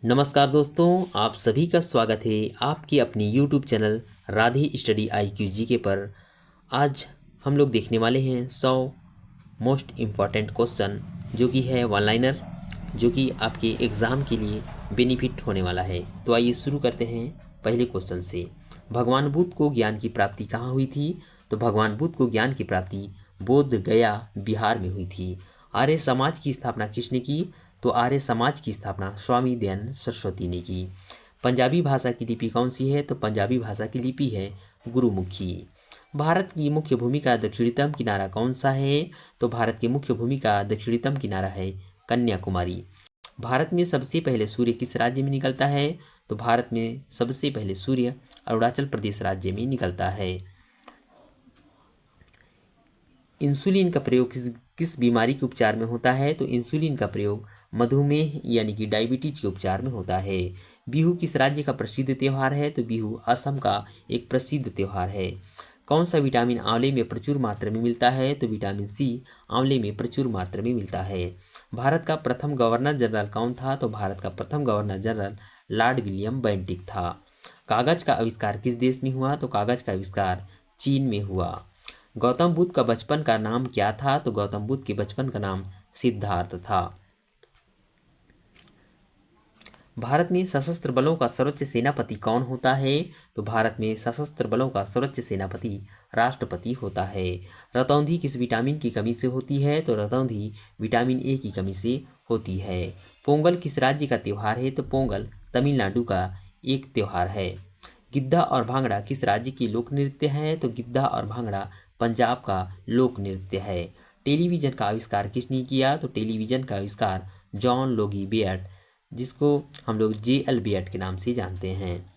नमस्कार दोस्तों, आप सभी का स्वागत है आपकी अपनी YouTube channel Radhe study IQ GK पर। आज हम लोग देखने वाले हैं 100 मोस्ट इम्पॉर्टेंट क्वेश्चन, जो कि है वन लाइनर, जो कि आपके एग्ज़ाम के लिए बेनिफिट होने वाला है। तो आइए शुरू करते हैं पहले क्वेश्चन से। भगवान बुद्ध को ज्ञान की प्राप्ति कहाँ हुई थी? तो भगवान बुद्ध को ज्ञान की प्राप्ति बोध गया बिहार में हुई थी। आर्य समाज की स्थापना किसने की? तो आर्य समाज की स्थापना स्वामी दयानंद सरस्वती ने की। पंजाबी भाषा की लिपि कौन सी है? तो पंजाबी भाषा की लिपि है गुरुमुखी। भारत की मुख्य भूमि का दक्षिणतम किनारा कौन सा है? तो भारत की मुख्य भूमि का दक्षिणतम किनारा है कन्याकुमारी। भारत में सबसे पहले सूर्य किस राज्य में निकलता है? तो भारत में सबसे पहले सूर्य अरुणाचल प्रदेश राज्य में निकलता है। इंसुलिन का प्रयोग किस बीमारी के उपचार में होता है? तो इंसुलिन का प्रयोग मधुमेह यानी कि डायबिटीज के उपचार में होता है। बिहू किस राज्य का प्रसिद्ध त्यौहार है? तो बिहू असम का एक प्रसिद्ध त्यौहार है। कौन सा विटामिन आंवले में प्रचुर मात्रा में मिलता है? तो विटामिन सी आंवले में प्रचुर मात्रा में मिलता है। भारत का प्रथम गवर्नर जनरल कौन था? तो भारत का प्रथम governor general Lord William Bentinck था। कागज का आविष्कार किस देश में हुआ? तो कागज का आविष्कार चीन में हुआ। गौतम बुद्ध का बचपन का नाम क्या था? तो गौतम बुद्ध के बचपन का नाम सिद्धार्थ था। भारत में सशस्त्र बलों का सर्वोच्च सेनापति कौन होता है? तो भारत में सशस्त्र बलों का सर्वोच्च सेनापति राष्ट्रपति होता है। रतौंधी किस विटामिन की कमी से होती है? तो रतौंधी विटामिन ए की कमी से होती है। पोंगल किस राज्य का त्यौहार है? तो पोंगल तमिलनाडु का एक त्यौहार है। गिद्धा और भांगड़ा किस राज्य की लोक नृत्य है? तो गिद्धा और भांगड़ा पंजाब का लोक नृत्य है। टेलीविज़न का आविष्कार किसने किया? तो टेलीविज़न का आविष्कार जॉन लोगी बेयट, जिसको हम लोग JL बेयट के नाम से जानते हैं।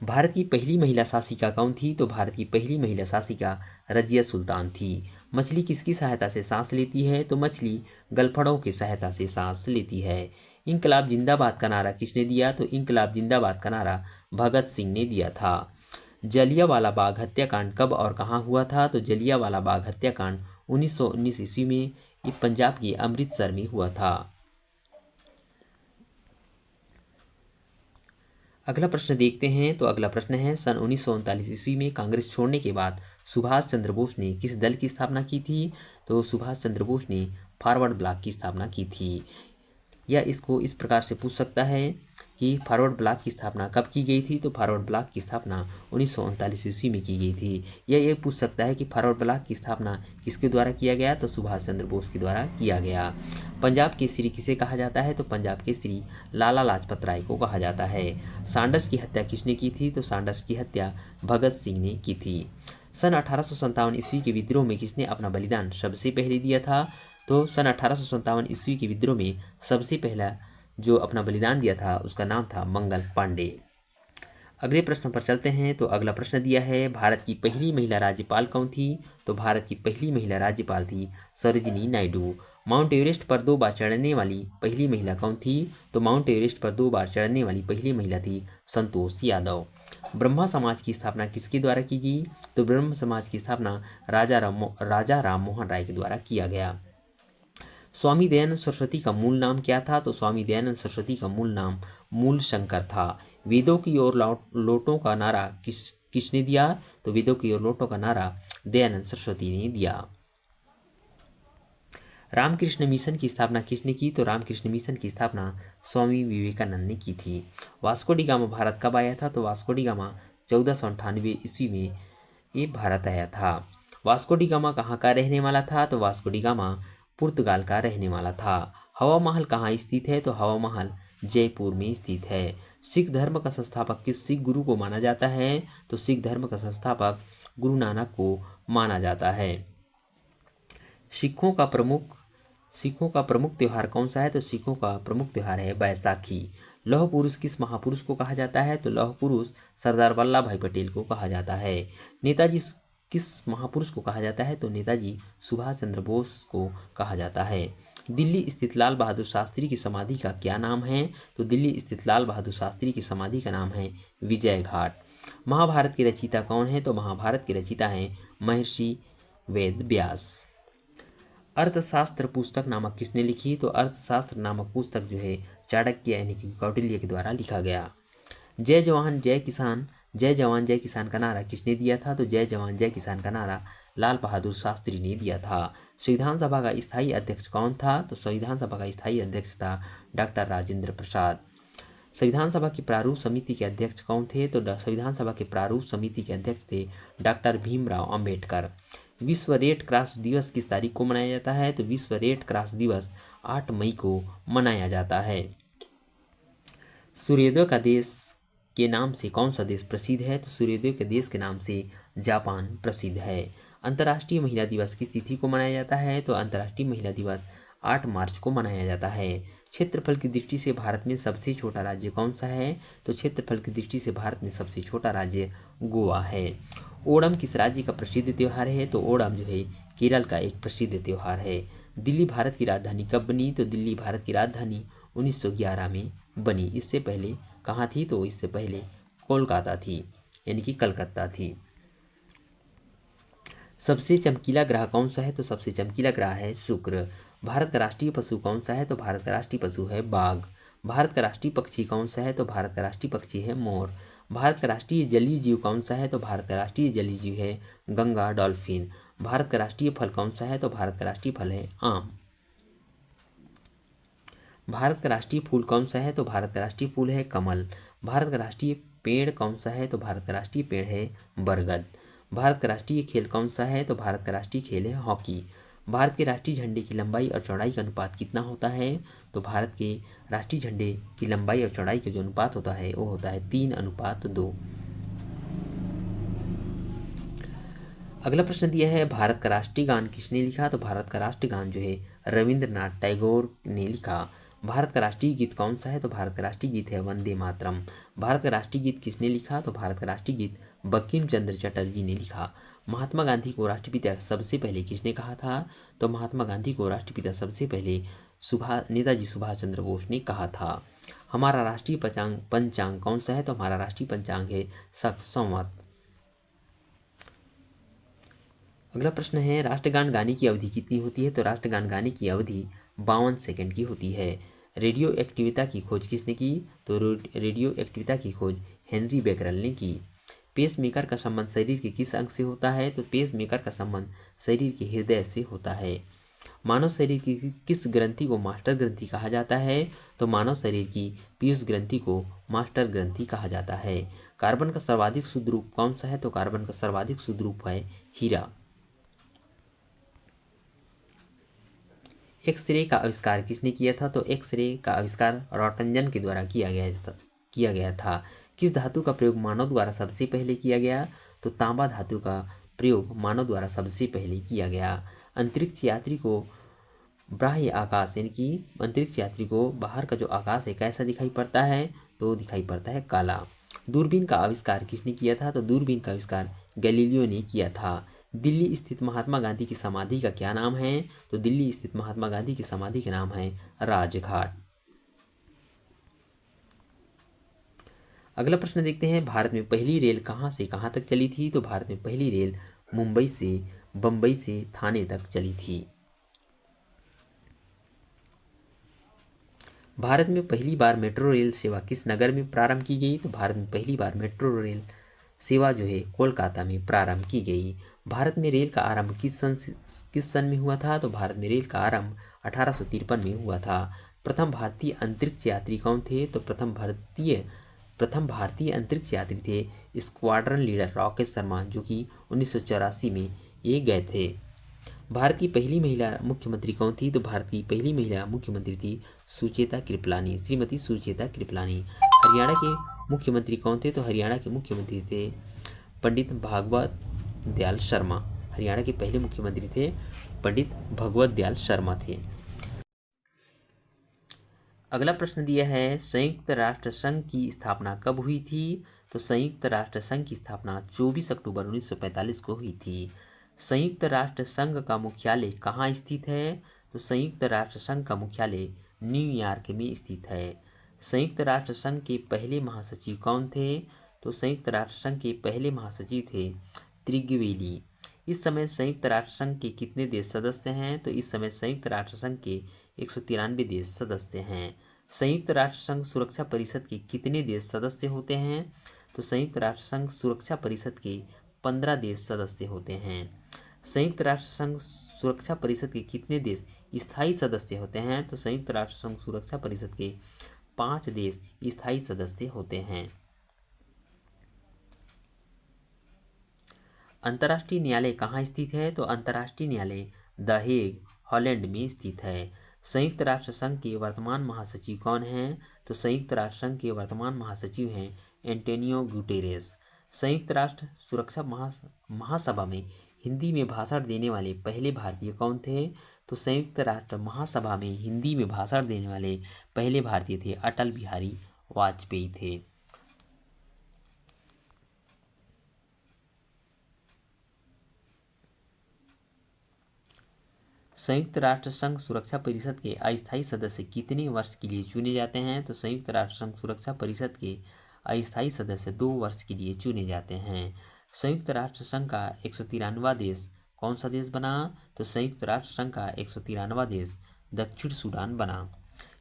भारत की पहली महिला शासिका कौन थी? तो भारत की पहली महिला शासिका रजिया सुल्तान थी। मछली किसकी सहायता से सांस लेती है? तो मछली गलफड़ों की सहायता से सांस लेती है। इंकलाब जिंदाबाद का नारा किसने दिया? तो इंकलाब जिंदाबाद का नारा भगत सिंह ने दिया था। जलियांवाला बाग हत्याकांड कब और कहाँ हुआ था? तो जलियांवाला बाग हत्याकांड 1919 ईस्वी में ये पंजाब के अमृतसर में हुआ था। अगला प्रश्न देखते हैं। तो अगला प्रश्न है, सन 1939 ईस्वी में कांग्रेस छोड़ने के बाद सुभाष चंद्र बोस ने किस दल की स्थापना की थी? तो सुभाष चंद्र बोस ने फॉरवर्ड ब्लॉक की स्थापना की थी। या इसको इस प्रकार से पूछ सकता है कि फॉरवर्ड ब्लॉक की स्थापना कब की गई थी? तो फॉरवर्ड ब्लॉक की स्थापना 1939 ईस्वी में की गई थी। या ये पूछ सकता है कि फॉरवर्ड ब्लॉक की स्थापना किसके द्वारा किया गया? तो सुभाष चंद्र बोस के द्वारा किया गया। पंजाब केसरी किसे कहा जाता है? तो पंजाब केसरी लाला लाजपत राय को कहा जाता है। सांडर्स की हत्या किसने की थी? तो सांडर्स की हत्या भगत सिंह ने की थी। सन 1857 ईस्वी के विद्रोह में किसने अपना बलिदान सबसे पहले दिया था? तो सन 1857 ईस्वी के विद्रोह में सबसे पहला जो अपना बलिदान दिया था उसका नाम था मंगल पांडे। अगले प्रश्न पर चलते हैं। तो अगला प्रश्न दिया है, भारत की पहली महिला राज्यपाल कौन थी? तो भारत की पहली महिला राज्यपाल थी सरोजिनी नायडू। माउंट एवरेस्ट पर 2 बार चढ़ने वाली पहली महिला कौन थी? तो माउंट एवरेस्ट पर 2 बार चढ़ने वाली पहली महिला थी संतोष यादव। ब्रह्मा समाज की स्थापना किसके द्वारा की गई? तो ब्रह्म समाज की स्थापना राजा राम मोहन राय के द्वारा किया गया। स्वामी दयानंद सरस्वती का मूल नाम क्या था? तो स्वामी दयानंद सरस्वती का मूल नाम मूल शंकर था। वेदों की ओर लौटों का नारा किसने दिया? तो वेदों की ओर लौटों का नारा दयानंद सरस्वती ने दिया। रामकृष्ण मिशन की स्थापना किसने की? तो रामकृष्ण मिशन की स्थापना स्वामी विवेकानंद ने की थी। वास्को डी गामा भारत कब आया था? तो वास्को डी गामा 1498 ईस्वी में ये भारत आया था। वास्को डी गामा कहाँ का रहने वाला था? तो वास्को डी गामा पुर्तगाल का रहने वाला था। हवा महल कहाँ स्थित है? तो हवा महल जयपुर में स्थित है। सिख धर्म का संस्थापक किस सिख गुरु को माना जाता है? तो सिख धर्म का संस्थापक गुरु नानक को माना जाता है। सिखों का प्रमुख त्यौहार कौन सा है? तो सिखों का प्रमुख त्यौहार है बैसाखी। लौह पुरुष किस महापुरुष को कहा जाता है? तो लौह पुरुष सरदार वल्लभ भाई पटेल को कहा जाता है। नेताजी किस महापुरुष को कहा जाता है? तो नेताजी सुभाष चंद्र बोस को कहा जाता है। दिल्ली स्थित लाल बहादुर शास्त्री की समाधि का क्या नाम है? तो दिल्ली स्थित लाल बहादुर शास्त्री की समाधि का नाम है विजय घाट। महाभारत के रचयिता कौन है? तो महाभारत के रचयिता हैं महर्षि वेद व्यास। अर्थशास्त्र पुस्तक नामक किसने लिखी? तो अर्थशास्त्र नामक पुस्तक जो है चाणक्य यानी कि कौटिल्य के द्वारा लिखा गया। जय जवान जय किसान, जय जवान जय किसान का नारा किसने दिया था? तो जय जवान जय किसान का नारा लाल बहादुर शास्त्री ने दिया था। संविधान सभा का स्थायी अध्यक्ष कौन था? तो संविधान सभा का स्थायी अध्यक्ष था डॉक्टर राजेंद्र प्रसाद। संविधान सभा की प्रारूप समिति के अध्यक्ष कौन थे? तो संविधान सभा के प्रारूप समिति के अध्यक्ष थे डॉक्टर भीमराव अंबेडकर। विश्व रेड क्रॉस दिवस किस तारीख को मनाया जाता है? तो विश्व रेड क्रॉस दिवस 8 मई को मनाया जाता है। सूर्योदय का देश के नाम से कौन सा देश प्रसिद्ध है? तो सूर्योदय के देश के नाम से जापान प्रसिद्ध है। अंतर्राष्ट्रीय महिला दिवस किस तिथि को मनाया जाता है? तो अंतर्राष्ट्रीय महिला दिवस 8 मार्च को मनाया जाता है। क्षेत्रफल की दृष्टि से भारत में सबसे छोटा राज्य कौन सा है? तो क्षेत्रफल की दृष्टि से भारत में सबसे छोटा राज्य गोवा है। ओणम किस राज्य का प्रसिद्ध त्यौहार है? तो ओणम जो है केरल का एक प्रसिद्ध त्यौहार है। दिल्ली भारत की राजधानी कब बनी? तो दिल्ली भारत की राजधानी 1911 में बनी। इससे पहले कहाँ थी? तो इससे पहले कोलकाता थी, यानी कि कलकत्ता थी। सबसे चमकीला ग्रह कौन सा है? तो सबसे चमकीला ग्रह है शुक्र। भारत का राष्ट्रीय पशु कौन सा है? तो भारत का राष्ट्रीय पशु है बाघ। भारत का राष्ट्रीय पक्षी कौन सा है? तो भारत का राष्ट्रीय पक्षी है मोर। भारत का राष्ट्रीय जलीय जीव कौन सा है? तो भारत का राष्ट्रीय जलीय जीव है गंगा डॉल्फिन। भारत का राष्ट्रीय फल कौन सा है? तो भारत का राष्ट्रीय फल है आम। भारत का राष्ट्रीय फूल कौन सा है? तो भारत का राष्ट्रीय फूल है कमल। भारत का राष्ट्रीय पेड़ कौन सा है? तो भारत का राष्ट्रीय पेड़ है बरगद। भारत का राष्ट्रीय खेल कौन सा है? तो भारत का राष्ट्रीय खेल है हॉकी। भारत के राष्ट्रीय झंडे की लंबाई और चौड़ाई का अनुपात कितना होता है? तो भारत के राष्ट्रीय झंडे की लंबाई और चौड़ाई का जो अनुपात होता है वो होता है 3:2। अगला प्रश्न दिया है भारत का राष्ट्रीय गान किसने लिखा? तो भारत का राष्ट्रीय गान जो है रविंद्रनाथ टैगोर ने लिखा। भारत का राष्ट्रीय गीत कौन सा है? तो भारत का राष्ट्रीय गीत है वंदे मातरम। भारत का राष्ट्रीय गीत किसने लिखा? तो भारत का राष्ट्रीय गीत बंकिम चंद्र चटर्जी ने लिखा। महात्मा गांधी को राष्ट्रपिता सबसे पहले किसने कहा था? तो महात्मा गांधी को राष्ट्रपिता सबसे पहले नेताजी सुभाष चंद्र बोस ने कहा था। हमारा राष्ट्रीय पंचांग कौन सा है? तो हमारा राष्ट्रीय पंचांग है संवत। अगला प्रश्न है राष्ट्रगान गाने की अवधि कितनी होती है? तो राष्ट्रगान गाने की अवधि 52 सेकंड की होती है। रेडियो एक्टिविता की खोज किसने की? तो रेडियो एक्टिविता की खोज हेनरी बेकरल ने की। पेसमेकर का संबंध शरीर के किस अंग से होता है? तो पेसमेकर का संबंध शरीर के हृदय से होता है। मानव शरीर की किस ग्रंथि को मास्टर ग्रंथि कहा जाता है? तो मानव शरीर की पीयूष ग्रंथि को मास्टर ग्रंथि कहा जाता है। कार्बन का सर्वाधिक शुद्ध रूप कौन सा है? तो कार्बन का सर्वाधिक शुद्ध रूप है हीरा। एक्सरे का आविष्कार किसने किया था? तो एक्सरे का आविष्कार रॉटंजन के द्वारा किया गया था। किस धातु का प्रयोग मानव द्वारा सबसे पहले किया गया? तो तांबा धातु का प्रयोग मानव द्वारा सबसे पहले किया गया। अंतरिक्ष यात्री को बाह्य आकाश यानी कि अंतरिक्ष यात्री को बाहर का जो आकाश है कैसा दिखाई पड़ता है? तो दिखाई पड़ता है काला। दूरबीन का आविष्कार किसने किया था? तो दूरबीन का आविष्कार गैलीलियो ने किया था। दिल्ली स्थित महात्मा गांधी की समाधि का क्या नाम है? तो दिल्ली स्थित महात्मा गांधी की समाधि का नाम है राजघाट। अगला प्रश्न देखते हैं भारत में पहली रेल कहां से कहां तक चली थी? तो भारत में पहली रेल मुंबई से बंबई से थाने तक चली थी। भारत में पहली बार मेट्रो रेल सेवा किस नगर में प्रारंभ की गई? तो भारत में पहली बार मेट्रो रेल सेवा जो है कोलकाता में प्रारंभ की गई। भारत में रेल का आरंभ किस सन में हुआ था? तो भारत में रेल का आरंभ 1853 में हुआ था। प्रथम भारतीय अंतरिक्ष यात्री कौन थे? तो प्रथम भारतीय अंतरिक्ष यात्री थे स्क्वाड्रन लीडर राकेश शर्मा, जो कि 1984 में ये गए थे। भारत की पहली महिला मुख्यमंत्री कौन थी? तो भारत की पहली महिला मुख्यमंत्री थी सुचेता कृपलानी, श्रीमती सुचेता कृपलानी। हरियाणा के मुख्यमंत्री कौन थे? तो हरियाणा के मुख्यमंत्री थे पंडित भगवत दयाल शर्मा। हरियाणा के पहले मुख्यमंत्री थे पंडित भगवत दयाल शर्मा थे। अगला प्रश्न दिया है संयुक्त राष्ट्र संघ की स्थापना कब हुई थी? तो संयुक्त राष्ट्र संघ की स्थापना 24 अक्टूबर 1945 को हुई थी। संयुक्त राष्ट्र संघ का मुख्यालय कहाँ स्थित है? तो संयुक्त राष्ट्र संघ का मुख्यालय न्यूयॉर्क में स्थित है। संयुक्त राष्ट्र संघ के पहले महासचिव कौन थे? तो संयुक्त राष्ट्र संघ के पहले महासचिव थे त्रिगवेली। इस समय संयुक्त राष्ट्र संघ के कितने देश सदस्य हैं? तो इस समय संयुक्त राष्ट्र संघ के 193 देश सदस्य हैं। संयुक्त राष्ट्र संघ सुरक्षा परिषद के कितने देश सदस्य होते हैं? तो संयुक्त राष्ट्र संघ सुरक्षा परिषद के 15 देश सदस्य होते हैं। संयुक्त राष्ट्र संघ सुरक्षा परिषद के कितने देश स्थायी सदस्य होते हैं? तो संयुक्त राष्ट्र संघ सुरक्षा परिषद के 5 देश स्थायी सदस्य होते हैं। अंतर्राष्ट्रीय न्यायालय कहाँ स्थित है? तो अंतर्राष्ट्रीय न्यायालय द हेग, हॉलैंड में स्थित है। संयुक्त राष्ट्र संघ के वर्तमान महासचिव कौन हैं? तो संयुक्त राष्ट्र संघ के वर्तमान महासचिव हैं एंटोनियो गुटेरेस। संयुक्त राष्ट्र सुरक्षा महासभा में हिंदी में भाषण देने वाले पहले भारतीय कौन थे? तो संयुक्त राष्ट्र महासभा में हिंदी में भाषण देने वाले पहले भारतीय थे अटल बिहारी वाजपेयी थे। संयुक्त राष्ट्र संघ सुरक्षा परिषद के अस्थायी सदस्य कितने वर्ष के लिए चुने जाते हैं? तो संयुक्त राष्ट्र संघ सुरक्षा परिषद के अस्थायी सदस्य 2 वर्ष के लिए चुने जाते हैं। संयुक्त राष्ट्र संघ का 193वां देश कौन सा देश बना? तो संयुक्त राष्ट्र संघ का 193वां देश दक्षिण सूडान बना।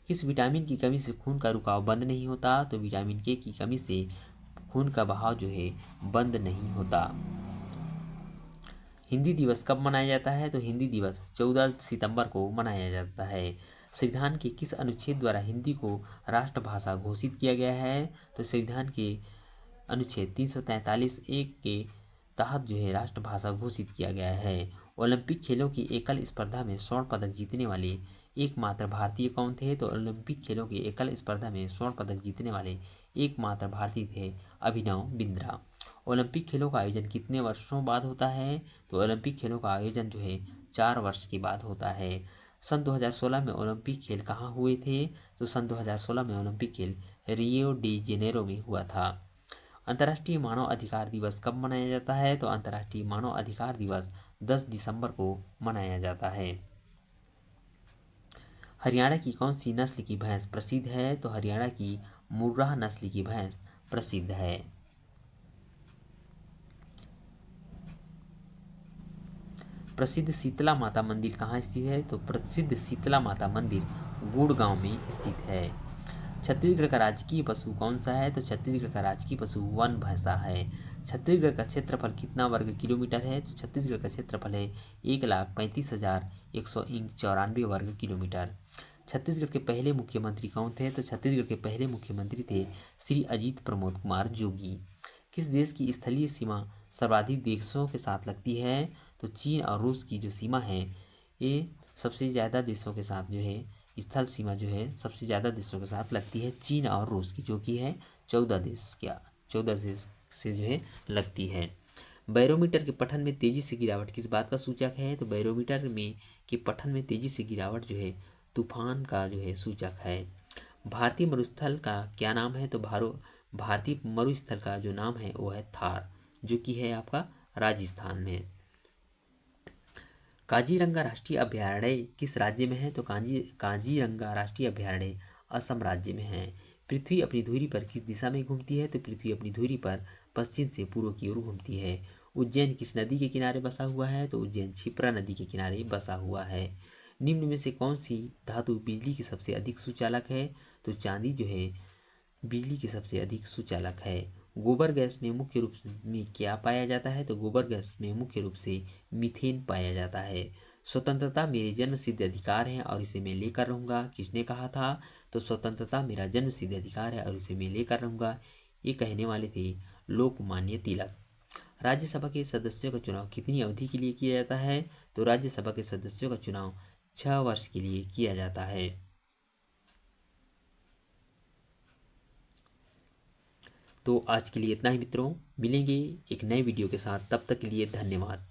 किस विटामिन की कमी से खून का रुकाव बंद नहीं होता? तो विटामिन के की कमी से खून का बहाव जो है बंद नहीं होता। हिंदी दिवस कब मनाया जाता है? तो हिंदी दिवस 14 सितंबर को मनाया जाता है। संविधान के किस अनुच्छेद द्वारा हिंदी को राष्ट्रभाषा घोषित किया गया है? तो संविधान के अनुच्छेद 343(1) के तहत जो है राष्ट्रभाषा घोषित किया गया है। ओलंपिक खेलों की एकल स्पर्धा में स्वर्ण पदक जीतने वाले एकमात्र भारतीय कौन थे? तो ओलंपिक खेलों की एकल स्पर्धा में स्वर्ण पदक जीतने वाले एकमात्र भारतीय थे अभिनव बिंद्रा। ओलंपिक खेलों का आयोजन कितने वर्षों बाद होता है? तो ओलंपिक खेलों का आयोजन जो है 4 वर्ष के बाद होता है। सन 2016 में ओलंपिक खेल कहाँ हुए थे? तो सन 2016 में ओलंपिक खेल रियो डी जेनेरो में हुआ था। अंतर्राष्ट्रीय मानव अधिकार दिवस कब मनाया जाता है? तो अंतर्राष्ट्रीय मानव अधिकार दिवस 10 दिसंबर को मनाया जाता है। हरियाणा की कौन सी नस्ल की भैंस प्रसिद्ध है? तो हरियाणा की मुर्राह नस्ल की भैंस प्रसिद्ध है। प्रसिद्ध शीतला माता मंदिर कहाँ स्थित है? तो प्रसिद्ध शीतला माता मंदिर गुड़गांव में स्थित है। छत्तीसगढ़ का राजकीय पशु कौन सा है? तो छत्तीसगढ़ का राजकीय पशु वन भैंसा है। छत्तीसगढ़ का क्षेत्रफल कितना वर्ग किलोमीटर है? तो छत्तीसगढ़ का क्षेत्रफल है 1,35,194 वर्ग किलोमीटर। छत्तीसगढ़ के पहले मुख्यमंत्री कौन थे? तो छत्तीसगढ़ के पहले मुख्यमंत्री थे श्री अजीत प्रमोद कुमार जोगी। किस देश की स्थलीय सीमा सर्वाधिक देशों के साथ लगती है? तो चीन और रूस की जो सीमा है ये सबसे ज़्यादा देशों के साथ जो है स्थल सीमा जो है सबसे ज़्यादा देशों के साथ लगती है चीन और रूस की, जो कि है 14 देश से जो है लगती है। बैरोमीटर के पठन में तेजी से गिरावट किस बात का सूचक है? तो बैरोमीटर में के पठन में तेजी से गिरावट जो है तूफान का जो है सूचक है। भारतीय मरुस्थल का क्या नाम है? तो भारतीय मरुस्थल का जो नाम है वो है थार, जो कि है आपका राजस्थान में। काजीरंगा राष्ट्रीय अभयारण्य किस राज्य में है? तो काजीरंगा राष्ट्रीय अभयारण्य असम राज्य में है। पृथ्वी अपनी धुरी पर किस दिशा में घूमती है? तो पृथ्वी अपनी धुरी पर पश्चिम से पूर्व की ओर घूमती है। उज्जैन किस नदी के किनारे बसा हुआ है? तो उज्जैन क्षिप्रा नदी के किनारे बसा हुआ है। निम्न में से कौन सी धातु बिजली की सबसे अधिक सुचालक है? तो चांदी जो है बिजली की सबसे अधिक सुचालक है। गोबर गैस में मुख्य रूप में क्या पाया जाता है? तो गोबर गैस में मुख्य रूप से मीथेन पाया जाता है। स्वतंत्रता मेरे जन्म सिद्ध अधिकार है और इसे मैं लेकर रहूँगा, किसने कहा था? तो स्वतंत्रता मेरा जन्म सिद्ध अधिकार है और इसे मैं लेकर रहूँगा, ये कहने वाले थे लोकमान्य तिलक। राज्यसभा के सदस्यों का चुनाव कितनी अवधि के लिए किया जाता है? तो राज्यसभा के सदस्यों का चुनाव 6 वर्ष के लिए किया जाता है। तो आज के लिए इतना ही मित्रों, मिलेंगे एक नए वीडियो के साथ, तब तक के लिए धन्यवाद।